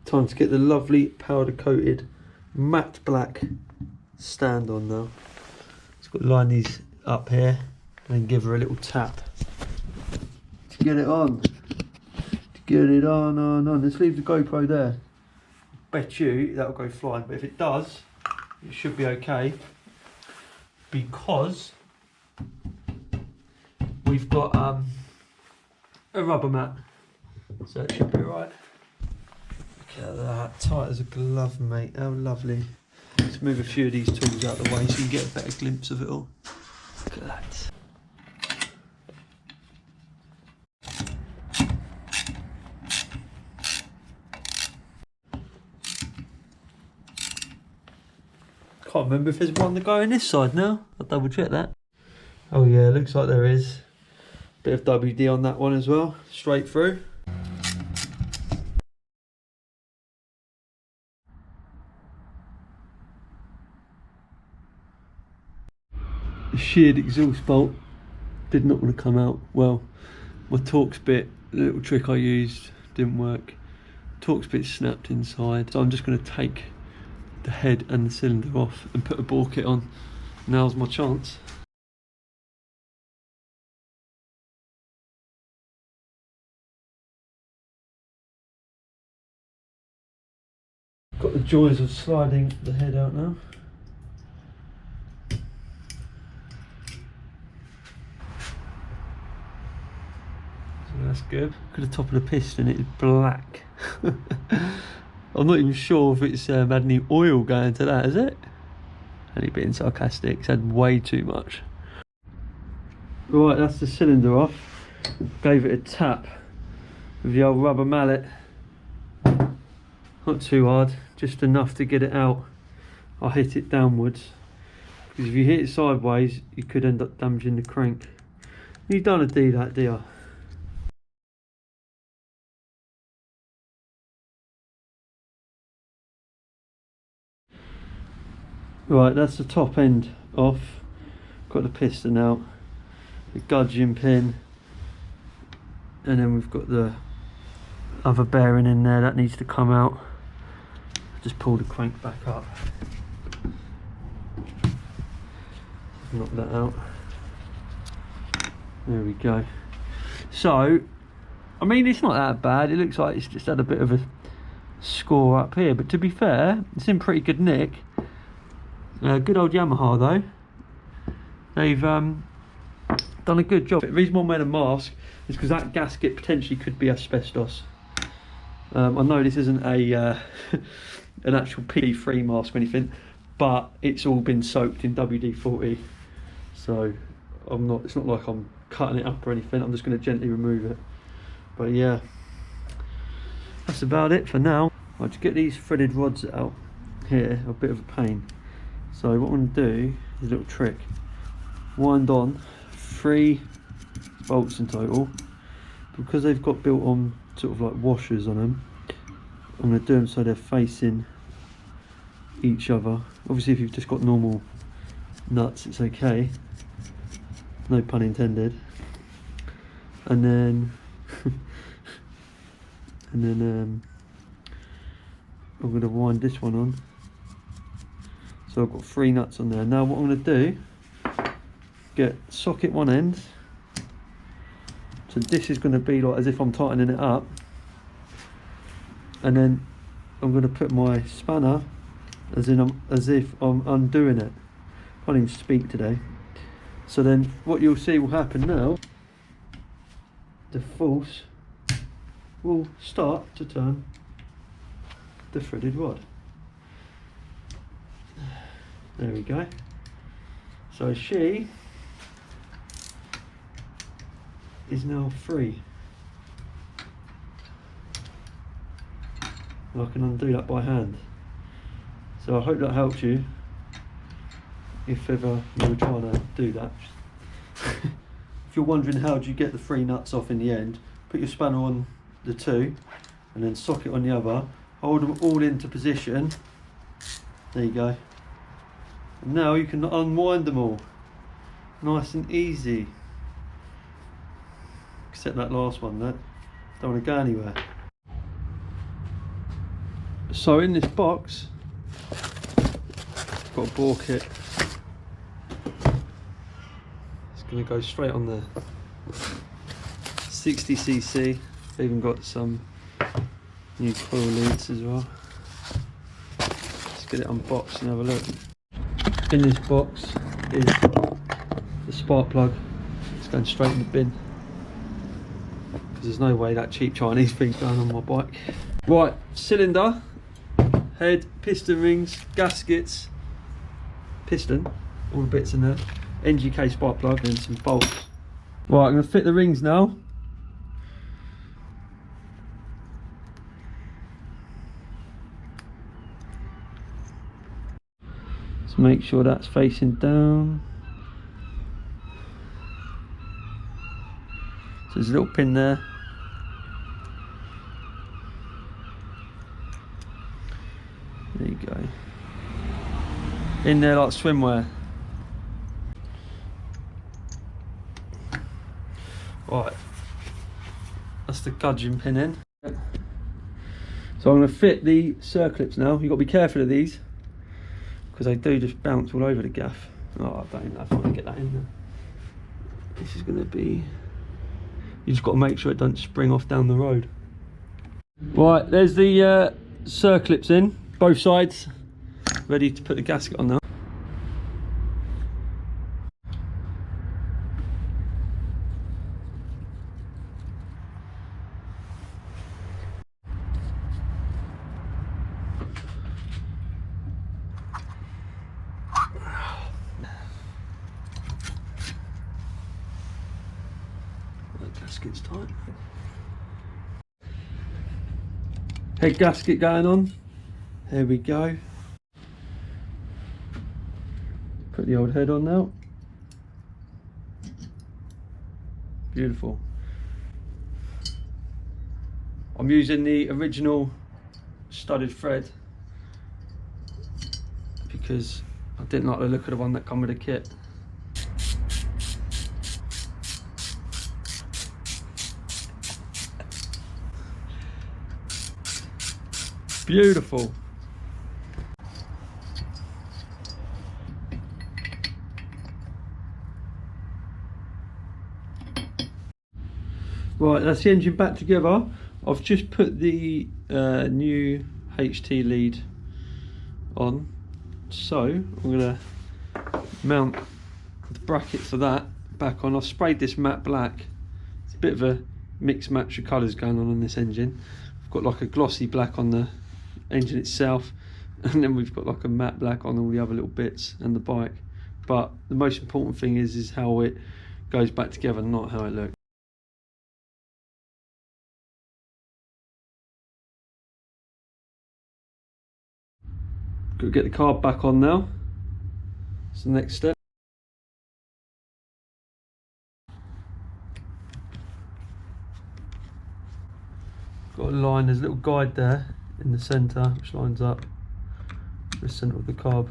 Time to get the lovely powder coated matte black stand on now. Just got to line these up here and then give her a little tap to get it on. On. Let's leave the GoPro there. Bet you that'll go flying, but if it does, it should be okay because we've got a rubber mat, so it should be alright. Look at that, tight as a glove, mate. How lovely. Let's move a few of these tools out of the way so you can get a better glimpse of it all. Look at that. Can't remember if there's one to go on this side now. I'll double check that. Oh yeah, looks like there is. Bit of WD on that one as well, straight through. The sheared exhaust bolt did not want to come out. Well, my Torx bit, the little trick I used, didn't work. Torx bit snapped inside, so I'm just going to take the head and the cylinder off and put a bore kit on. Now's my chance. Got the joys of sliding the head out now. So that's good. Look at the top of the piston, it's black. I'm not even sure if it's had any oil going to that, is it? Only being sarcastic, it's had way too much. Right, that's the cylinder off. Gave it a tap with the old rubber mallet. Not too hard, just enough to get it out. I hit it downwards, because if you hit it sideways, you could end up damaging the crank. You don't want to do that, do you? Right, that's the top end off. Got the piston out, the gudgeon pin, and then we've got the other bearing in there that needs to come out. Just pull the crank back up. Knock that out. There we go. So, I mean, it's not that bad. It looks like it's just had a bit of a score up here, but to be fair, it's in pretty good nick. Good old Yamaha though. They've done a good job. The reason why I made a mask is because that gasket potentially could be asbestos. I know this isn't a an actual PD-free mask or anything, but it's all been soaked in WD-40, so it's not like I'm cutting it up or anything. I'm just going to gently remove it. But yeah, that's about it for now. Right, to get these threaded rods out here, a bit of a pain. So what I'm going to do is a little trick. Wind on 3 bolts in total. Because they've got built on sort of like washers on them, I'm going to do them so they're facing each other. Obviously if you've just got normal nuts, it's okay. No pun intended. And then I'm going to wind this one on. So I've got 3 nuts on there. Now what I'm going to do, get socket one end. So this is going to be like as if I'm tightening it up. And then I'm going to put my spanner as if I'm undoing it. Can't even speak today. So then what you'll see will happen now, the force will start to turn the threaded rod. There we go. So she is now free. I can undo that by hand. So I hope that helps you if ever you were trying to do that. If you're wondering how do you get the 3 nuts off in the end, put your spanner on the 2 and then socket on the other, hold them all into position. There you go. And now you can unwind them all. Nice and easy. Except that last one, that don't want to go anywhere. So in this box, I've got a bore kit. It's going to go straight on the 60cc. I've even got some new coil leads as well. Let's get it unboxed and have a look. In this box is the spark plug. It's going straight in the bin, because there's no way that cheap Chinese thing's going on my bike. Right, cylinder, head, piston rings, gaskets, piston, all the bits in there, NGK spark plug and some bolts. Right, I'm going to fit the rings now. Let's make sure that's facing down. So there's a little pin there. There you go. In there like swimwear. Right. That's the gudgeon pin in. So I'm going to fit the circlips now. You've got to be careful of these, because they do just bounce all over the gaff. Oh, I don't know if I can get that in there. This is going to be... You just got to make sure it doesn't spring off down the road. Right, there's the circlips in, both sides. Ready to put the gasket on now. Gasket's tight. Head gasket going on. There we go. Put the old head on now. Beautiful. I'm using the original studded thread because I didn't like the look of the one that come with the kit. Beautiful. Right, that's the engine back together. I've just put the new HT lead on, so I'm going to mount the bracket for that back on. I've sprayed this matte black. It's a bit of a mixed match of colours going on this engine. I've got like a glossy black on the engine itself, and then we've got like a matte black on all the other little bits and the bike. But the most important thing is how it goes back together, not how it looks. Got to get the carb back on now. That's the next step. Got a line, there's a little guide there in the centre which lines up the centre of the carb.